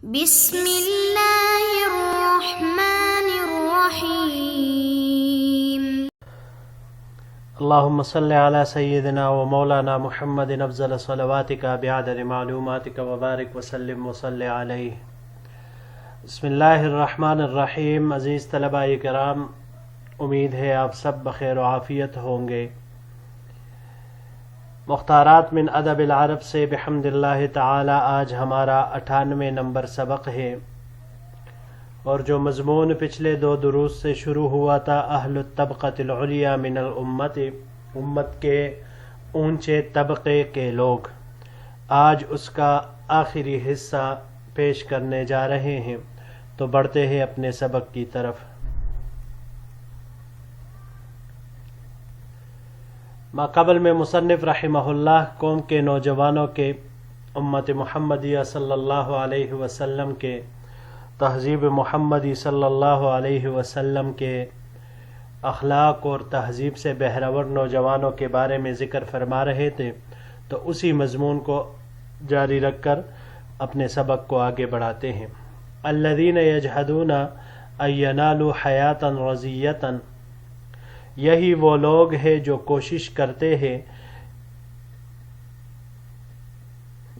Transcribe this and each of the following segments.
بسم اللہ الرحمن الرحیم۔ اللهم صل على سيدنا ومولانا محمد افضل صلواتك بعدد معلوماتك وبارك وسلم وصل عليه۔ بسم اللہ الرحمن الرحیم۔ عزیز طلباء کرام، امید ہے آپ سب بخیر و عافیت ہوں گے۔ مختارات من ادب العرب سے بحمد اللہ تعالی آج ہمارا 98 نمبر سبق ہے، اور جو مضمون پچھلے 2 دروس سے شروع ہوا تھا، اہل الطبقۃ العلیٰ من الامت، امت کے اونچے طبقے کے لوگ، آج اس کا آخری حصہ پیش کرنے جا رہے ہیں، تو بڑھتے ہیں اپنے سبق کی طرف۔ ماقبل میں مصنف رحمہ اللہ قوم کے نوجوانوں کے، امت محمدیہ صلی اللہ علیہ وسلم کے، تہذیب محمدی صلی اللہ علیہ وسلم کے اخلاق اور تہذیب سے بہرور نوجوانوں کے بارے میں ذکر فرما رہے تھے، تو اسی مضمون کو جاری رکھ کر اپنے سبق کو آگے بڑھاتے ہیں۔ الذین یجحدون ان ینالوا حیاتا رضیتا، یہی وہ لوگ ہیں جو کوشش کرتے ہیں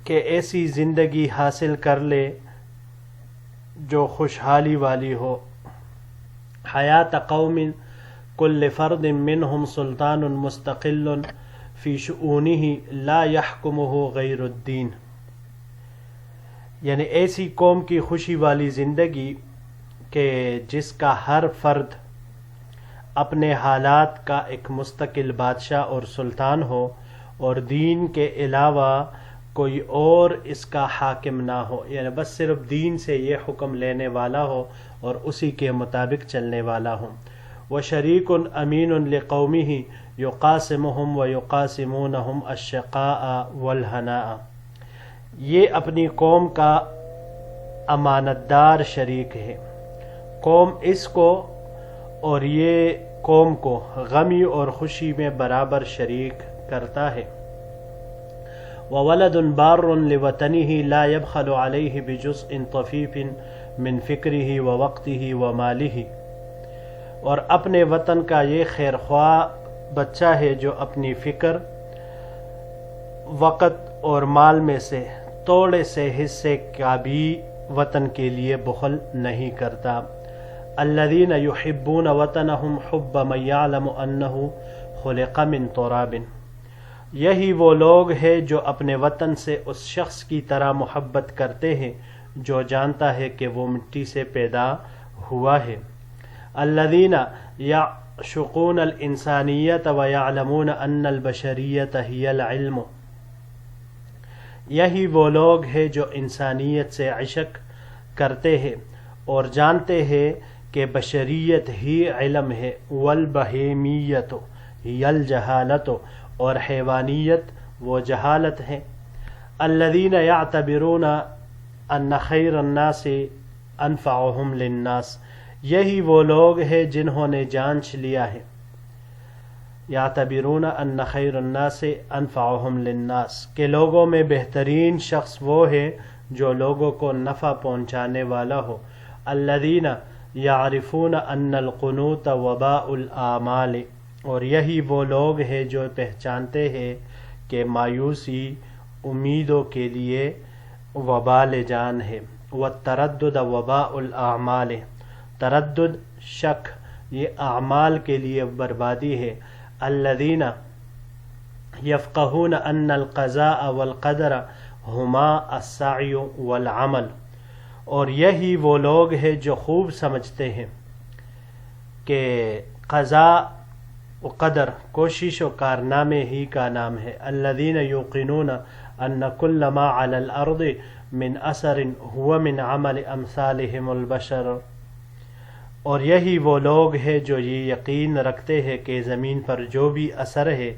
کہ ایسی زندگی حاصل کر لے جو خوشحالی والی ہو۔ حیات قوم کل فرد منہم سلطان مستقل فی شؤونہ لا یحکمہ غیر الدین، یعنی ایسی قوم کی خوشی والی زندگی کہ جس کا ہر فرد اپنے حالات کا ایک مستقل بادشاہ اور سلطان ہو، اور دین کے علاوہ کوئی اور اس کا حاکم نہ ہو، یعنی بس صرف دین سے یہ حکم لینے والا ہو اور اسی کے مطابق چلنے والا ہو۔ وشریک امین لقومہ یقاسمہم ویقاسمونہم الشقاء والہناء، یہ اپنی قوم کا امانت دار شریک ہے، قوم اس کو اور یہ قوم کو غمی اور خوشی میں برابر شریک کرتا ہے۔ وولد بار لوطنہ لا یبخل علیہ بجزء طفیف من فکرہ ووقتہ ومالہ، اور اپنے وطن کا یہ خیر خواہ بچہ ہے جو اپنی فکر، وقت اور مال میں سے تھوڑے سے حصے کا بھی وطن کے لیے بخل نہیں کرتا۔ الذین یحبون وطنہم حب من یعلم انہ خلق من تراب، یہی وہ لوگ ہیں جو اپنے وطن سے اس شخص کی طرح محبت کرتے ہیں جو جانتا ہے کہ وہ مٹی سے پیدا ہوا ہے۔ الذین یعشقون الانسانیت ویعلمون ان البشریت ہی العلم، یہی وہ لوگ ہیں جو انسانیت سے عشق کرتے ہیں اور جانتے ہیں کہ بشریت ہی علم ہے۔ والبہیمیت ہی الجہالت، اور حیوانیت وہ جہالت ہے۔ الذین یعتبرون ان خیر الناس انفعہم للناس، یہی وہ لوگ ہیں جنہوں نے جانچ لیا ہے، یعتبرون ان خیر الناس انفعہم للناس، کہ لوگوں میں بہترین شخص وہ ہے جو لوگوں کو نفع پہنچانے والا ہو۔ الذین یعرفون ان القنوط وباء الاعمال، اور یہی وہ لوگ ہیں جو پہچانتے ہیں کہ مایوسی امیدوں کے لیے وبال جان ہے۔ والتردد وباء الاعمال، تردد شک یہ اعمال کے لیے بربادی ہے۔ الذین یفقہون ان القضاء والقدر ہما السعی والعمل، اور یہی وہ لوگ ہیں جو خوب سمجھتے ہیں کہ قضاء و قدر کوشش و کارنامے ہی کا نام ہے۔ الذین یوقنون ان کل ما علی الارض من اثر هو من عمل امثالہم البشر، اور یہی وہ لوگ ہیں جو یہ یقین رکھتے ہیں کہ زمین پر جو بھی اثر ہے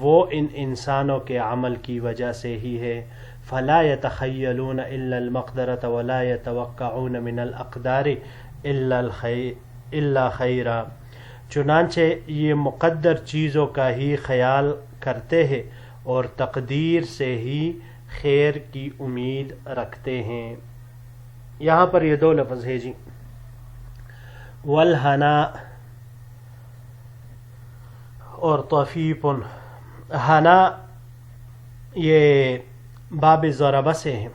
وہ ان انسانوں کے عمل کی وجہ سے ہی ہے۔ فلا يتخیلون الا المقدرۃ ولا يتوقعون من الاقدار الا خیرا، چنانچہ یہ مقدر چیزوں کا ہی خیال کرتے ہیں اور تقدیر سے ہی خیر کی امید رکھتے ہیں۔ یہاں پر یہ دو لفظ ہے جی، والحنا اور طفیف. حنا یہ باب ضرب سے ہے،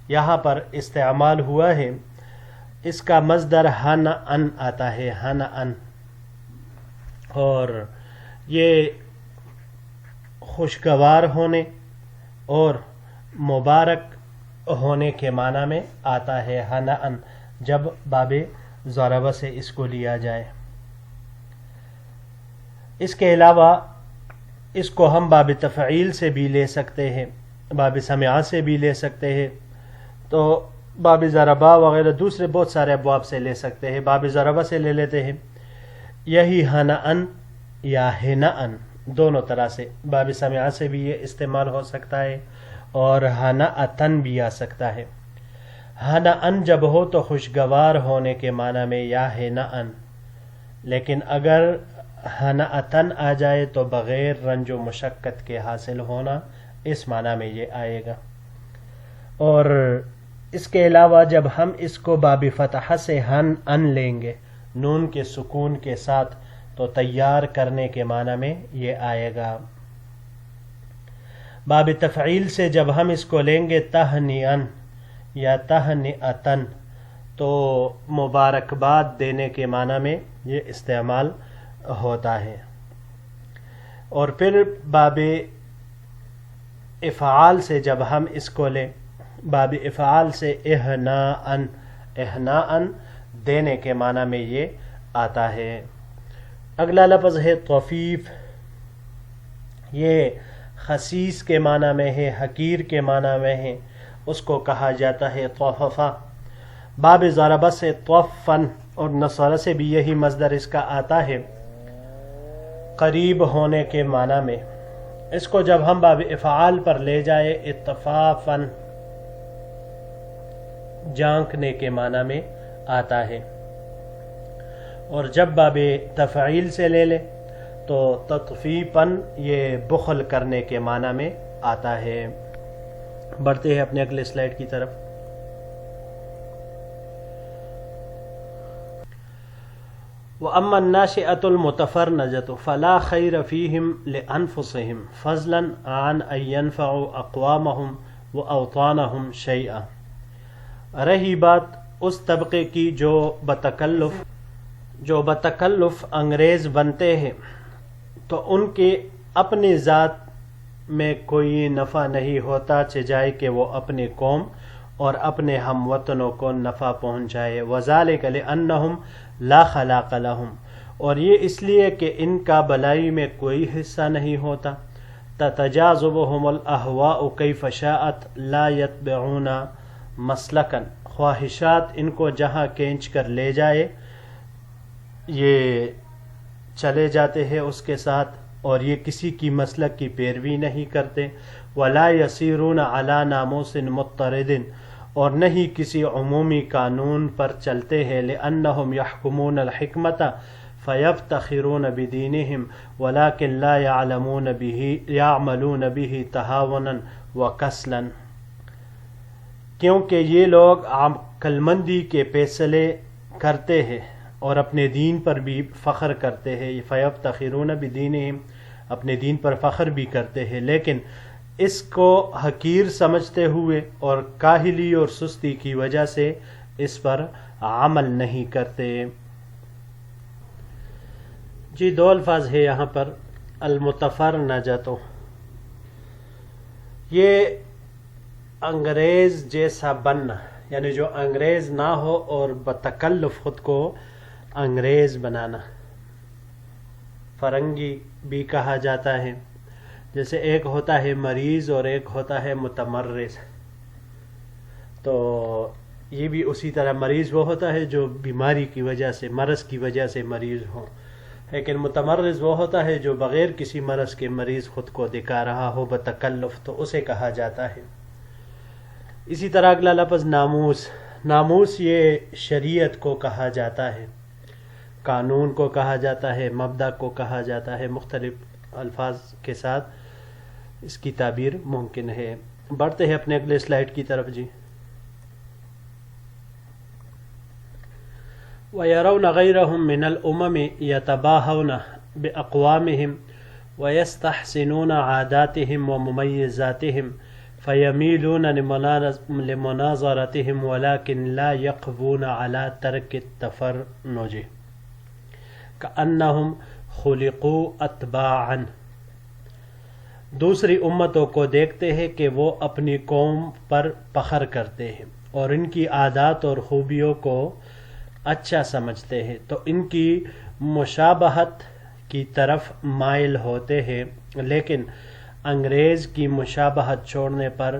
یہاں پر استعمال ہوا ہے، اس کا مصدر ہن ان آتا ہے، ہن ان، اور یہ خوشگوار ہونے اور مبارک ہونے کے معنی میں آتا ہے ہن ان، جب باب ضرب سے اس کو لیا جائے. اس کے علاوہ اس کو ہم باب تفعیل سے بھی لے سکتے ہیں، باب سمعہ سے بھی لے سکتے ہیں، تو باب ضربہ وغیرہ دوسرے بہت سارے ابواب سے لے سکتے ہیں. باب ضربہ سے لے لیتے ہیں، یہی ہنأن یا ہنأن دونوں طرح سے. باب سمعہ سے بھی یہ استعمال ہو سکتا ہے اور ہنأتن بھی آ سکتا ہے. ہنأن جب ہو تو خوشگوار ہونے کے معنی میں یا ہنأن، لیکن اگر ہنأتن آ جائے تو بغیر رنج و مشقت کے حاصل ہونا، اس معنی میں یہ آئے گا. اور اس کے علاوہ جب ہم اس کو باب فتحہ سے ہن ان لیں گے نون کے سکون کے ساتھ، تو تیار کرنے کے معنی میں یہ آئے گا. باب تفعیل سے جب ہم اس کو لیں گے تہنیئن یا تہنئتن، تو مبارکباد دینے کے معنی میں یہ استعمال ہوتا ہے. اور پھر باب افعال سے جب ہم اس کو لیں، باب افعال سے اہناءن، اہناءن دینے کے معنی میں یہ آتا ہے. اگلا لفظ ہے طفیف، یہ خسیس کے معنی میں ہے، حقیر کے معنی میں ہے، اس کو کہا جاتا ہے طففہ. باب ضربہ سے طفن اور نصرہ سے بھی یہی مصدر اس کا آتا ہے، قریب ہونے کے معنی میں. اس کو جب ہم باب افعال پر لے جائے اتفافن، جھانکنے کے معنی میں آتا ہے. اور جب باب تفعیل سے لے لے تو تطفیفن، یہ بخل کرنے کے معنی میں آتا ہے. بڑھتے ہیں اپنے اگلے سلائیڈ کی طرف. وَأَمَّا النَّاشِئَةُ الْمُتَفَرْنَجَةُ فَلَا خَيْرَ فِيهِمْ لِأَنفُسِهِمْ فَضْلًا عَنْ أَنْ يَنْفَعُوا أَقْوَامَهُمْ وَأَوْطَانَهُمْ شَيْئًا. رہی بات اس طبقے کی جو بتکلف انگریز بنتے ہیں، تو ان کے اپنی ذات میں کوئی نفع نہیں ہوتا چجائے کہ وہ اپنے قوم اور اپنے ہم وطنوں کو نفع پہنچائے. وَذَلِكَ لِأَنَّهُمْ لا خلاق لهم، اور یہ اس لیے کہ ان کا بلائی میں کوئی حصہ نہیں ہوتا. تتجاذبهم الاہواء کیف شاءت لا یتبعون مسلکا، خواہشات ان کو جہاں کھینچ کر لے جائے یہ چلے جاتے ہیں اس کے ساتھ، اور یہ کسی کی مسلک کی پیروی نہیں کرتے. ولا یسیرون علی ناموس مضطرد، اور نہیں کسی عمومی قانون پر چلتے ہیں. لأنہم یحکمون الحکمت فیفتخرون بدینہم ولکن لا یعملون به تہاونا وکسلا، کیونکہ یہ لوگ عقل مندی کے فیصلے کرتے ہیں اور اپنے دین پر بھی فخر کرتے ہیں. فیفتخرون بدینہم، اپنے دین پر فخر بھی کرتے ہیں، لیکن اس کو حقیر سمجھتے ہوئے اور کاہلی اور سستی کی وجہ سے اس پر عمل نہیں کرتے. جی دو الفاظ ہے یہاں پر، المتفرنجۃ، یہ انگریز جیسا بننا، یعنی جو انگریز نہ ہو اور بتکلف خود کو انگریز بنانا. فرنگی بھی کہا جاتا ہے، جیسے ایک ہوتا ہے مریض اور ایک ہوتا ہے متمرز. تو یہ بھی اسی طرح مریض وہ ہوتا ہے جو بیماری کی وجہ سے، مرض کی وجہ سے مریض ہو، لیکن متمرز وہ ہوتا ہے جو بغیر کسی مرض کے مریض خود کو دکھا رہا ہو بتکلف، تو اسے کہا جاتا ہے. اسی طرح اگلا لفظ ناموس. ناموس یہ شریعت کو کہا جاتا ہے، قانون کو کہا جاتا ہے، مبدأ کو کہا جاتا ہے. مختلف الفاظ کے ساتھ اس کی تعبیر ممکن ہے. بڑھتے ہیں اپنے اگلے سلائیڈ کی طرف. جی ويرون غيرهم من الأمم يتباهون بأقوامهم ويستحسنون عاداتهم ومميزاتهم فيميلون لمناظرتهم ولكن لا يقوون على ترك التفرنج كأنهم خلقوا اتباعا. دوسری امتوں کو دیکھتے ہیں کہ وہ اپنی قوم پر فخر کرتے ہیں اور ان کی عادات اور خوبیوں کو اچھا سمجھتے ہیں تو ان کی مشابہت کی طرف مائل ہوتے ہیں، لیکن انگریز کی مشابہت چھوڑنے پر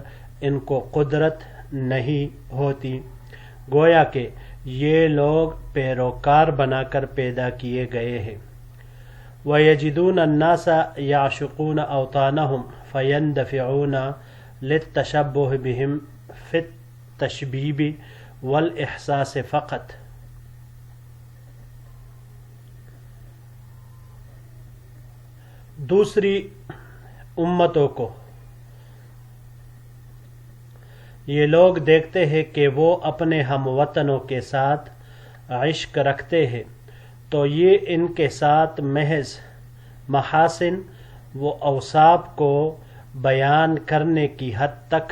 ان کو قدرت نہیں ہوتی، گویا کہ یہ لوگ پیروکار بنا کر پیدا کیے گئے ہیں۔ وَيَجِدُونَ النَّاسَ يَعْشُقُونَ أَوْطَانَهُمْ فَيَنْدَفِعُونَ لِلتَّشَبُّهِ بِهِمْ فِي التَّشْبِيبِ وَالْإِحْسَاسِ فقط۔ دوسری امتوں کو یہ لوگ دیکھتے ہیں کہ وہ اپنے ہم وطنوں کے ساتھ عشق رکھتے ہیں تو یہ ان کے ساتھ محض محاسن و اوصاف کو بیان کرنے کی حد تک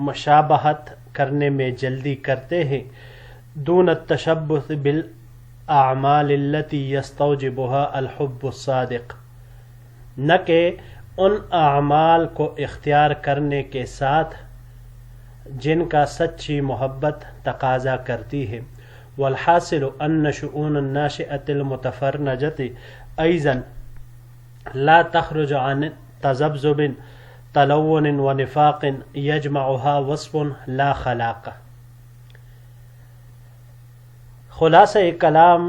مشابہت کرنے میں جلدی کرتے ہیں، دون التشبث بالاعمال التي يستوجبها الحب الصادق، نہ کہ ان اعمال کو اختیار کرنے کے ساتھ جن کا سچی محبت تقاضا کرتی ہے۔ والحاصل ان شؤون الناشئة المتفرنجة ايضا لا تخرج عن تذبذب تلون ونفاق يجمعها وصف لا خلاق۔ خلاصہ کلام،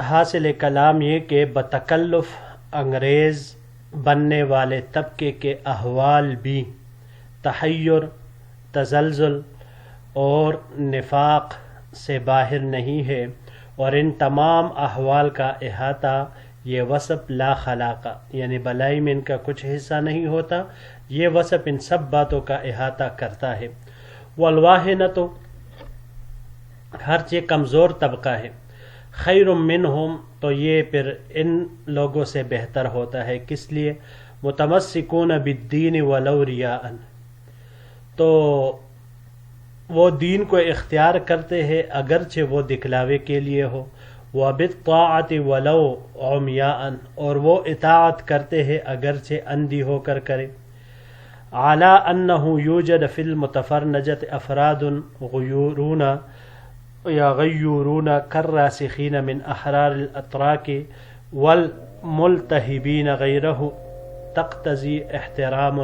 حاصل کلام یہ کہ بتکلف انگریز بننے والے طبقے کے احوال بھی تحیر، تزلزل اور نفاق سے باہر نہیں ہے، اور ان تمام احوال کا احاطہ یہ وصف لا خلاقہ یعنی بلائی میں ان کا کچھ حصہ نہیں ہوتا، یہ وصف ان سب باتوں کا احاطہ کرتا ہے۔ والواہنۃ ہر چیز کمزور طبقہ ہے، خیر منہم تو یہ پھر ان لوگوں سے بہتر ہوتا ہے، کس لیے؟ متمسکون بالدین ولو ریاء، تو وہ دین کو اختیار کرتے ہیں اگرچہ وہ دکھلاوے کے لیے ہو، وبالطاعۃ ولو عمیاء، اور وہ اطاعت کرتے ہیں اگرچہ اندھی ہو کر کرے۔ علی انہ یوجد فی المتفرنجۃ افراد غیورون کالراسخین من احرار الاتراک والملتہبین غیرہ تقتضی احترام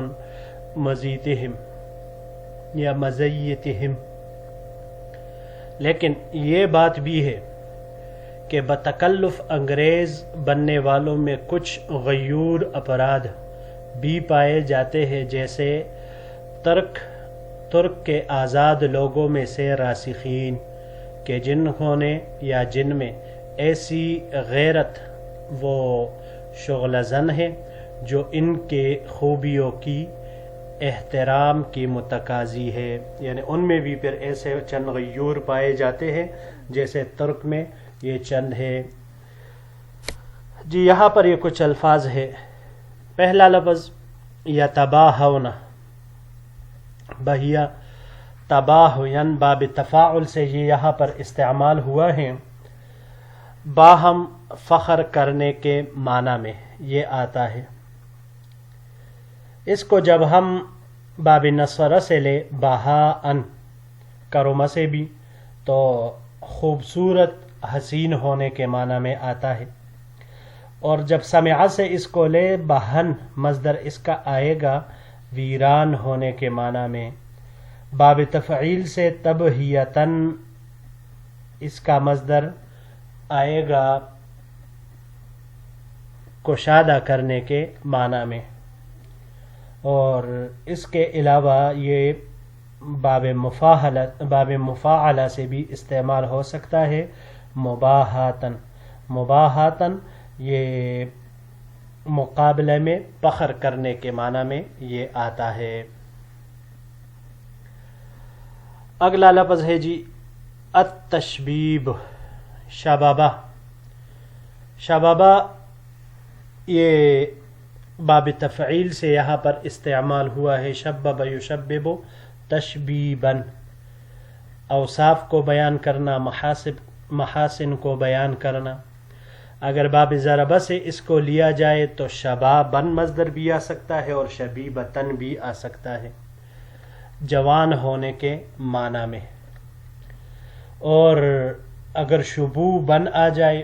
مزیتہم یا مزیتہم، لیکن یہ بات بھی ہے کہ بتکلف انگریز بننے والوں میں کچھ غیور افراد بھی پائے جاتے ہیں، جیسے ترک کے آزاد لوگوں میں سے راسخین کہ جنہوں نے یا جن میں ایسی غیرت وہ شغل زن ہے جو ان کے خوبیوں کی احترام کی متقاضی ہے، یعنی ان میں بھی پھر ایسے چند غیور پائے جاتے ہیں جیسے ترک میں یہ چند ہے۔ جی یہاں پر یہ کچھ الفاظ ہے۔ پہلا لفظ یتباہون، بہیا تباہین باب تفاعل سے یہ یہاں پر استعمال ہوا ہے، باہم فخر کرنے کے معنی میں یہ آتا ہے۔ اس کو جب ہم باب نصرہ سے لے بہاءن کرم سے بھی تو خوبصورت حسین ہونے کے معنی میں آتا ہے، اور جب سمع سے اس کو لے بہن مصدر اس کا آئے گا ویران ہونے کے معنی میں۔ باب تفعیل سے تبہیتن اس کا مصدر آئے گا کشادہ کرنے کے معنی میں، اور اس کے علاوہ یہ باب مفاعلہ سے بھی استعمال ہو سکتا ہے، مباحاتن، مباحاتن یہ مقابلے میں فخر کرنے کے معنی میں یہ آتا ہے۔ اگلا لفظ ہے جی التشبیب، شبابہ. شبابہ یہ باب تفعیل سے یہاں پر استعمال ہوا ہے. شبب یشبب تشبیباً، اوصاف کو بیان کرنا، محاسن کو بیان کرنا. اگر باب ضربہ سے اس کو لیا جائے تو شباباً مصدر بھی آ سکتا ہے اور شبیبتاً بھی آ سکتا ہے جوان ہونے کے معنی میں. اور اگر شبوباً آ جائے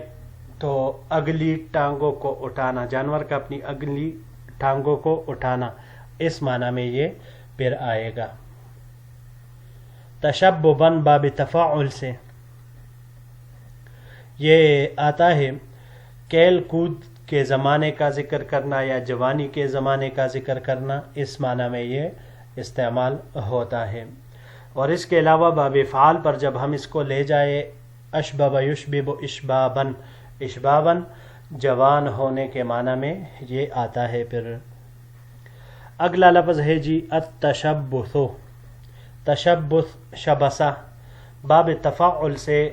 تو اگلی ٹانگوں کو اٹھانا، جانور کا اپنی اگلی ٹانگوں کو اٹھانا، اس معنی میں یہ پھر آئے گا. تشبباً باب تفاعل سے یہ آتا ہے کھیل کود کے زمانے کا ذکر کرنا یا جوانی کے زمانے کا ذکر کرنا، اس معنی میں یہ استعمال ہوتا ہے. اور اس کے علاوہ باب افعال پر جب ہم اس کو لے جائے اشبب یشبب اشباباً، اشباباً جوان ہونے کے معنی میں یہ آتا ہے. پھر اگلا لفظ ہے جی التشبث. تشبث شبسہ باب تفاعل سے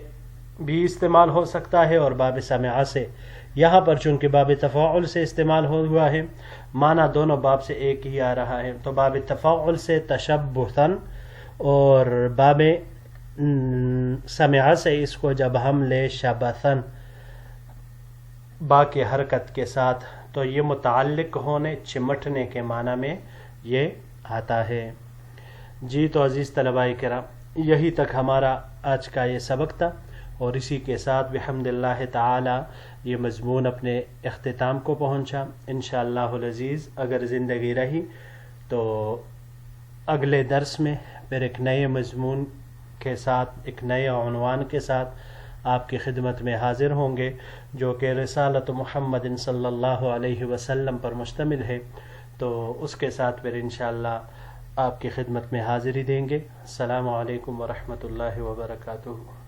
بھی استعمال ہو سکتا ہے اور باب سمع سے. یہاں پر چونکہ باب تفاعل سے استعمال ہوا ہے، معنی دونوں باب سے ایک ہی آ رہا ہے، تو باب تفاعل سے تشبثاً، اور باب سمع سے اس کو جب ہم لے شبثاً با کے حرکت کے ساتھ تو یہ متعلق ہونے، چمٹنے کے معنی میں یہ آتا ہے. جی تو عزیز طلباء کرام، یہی تک ہمارا آج کا یہ سبق تھا، اور اسی کے ساتھ بحمد اللہ تعالی یہ مضمون اپنے اختتام کو پہنچا. انشاءاللہ العزیز اگر زندگی رہی تو اگلے درس میں پھر ایک نئے مضمون کے ساتھ، ایک نئے عنوان کے ساتھ آپ کی خدمت میں حاضر ہوں گے، جو کہ رسالت محمد صلی اللہ علیہ وسلم پر مشتمل ہے. تو اس کے ساتھ پھر انشاءاللہ آپ کی خدمت میں حاضری دیں گے. السلام علیکم ورحمۃ اللہ وبرکاتہ.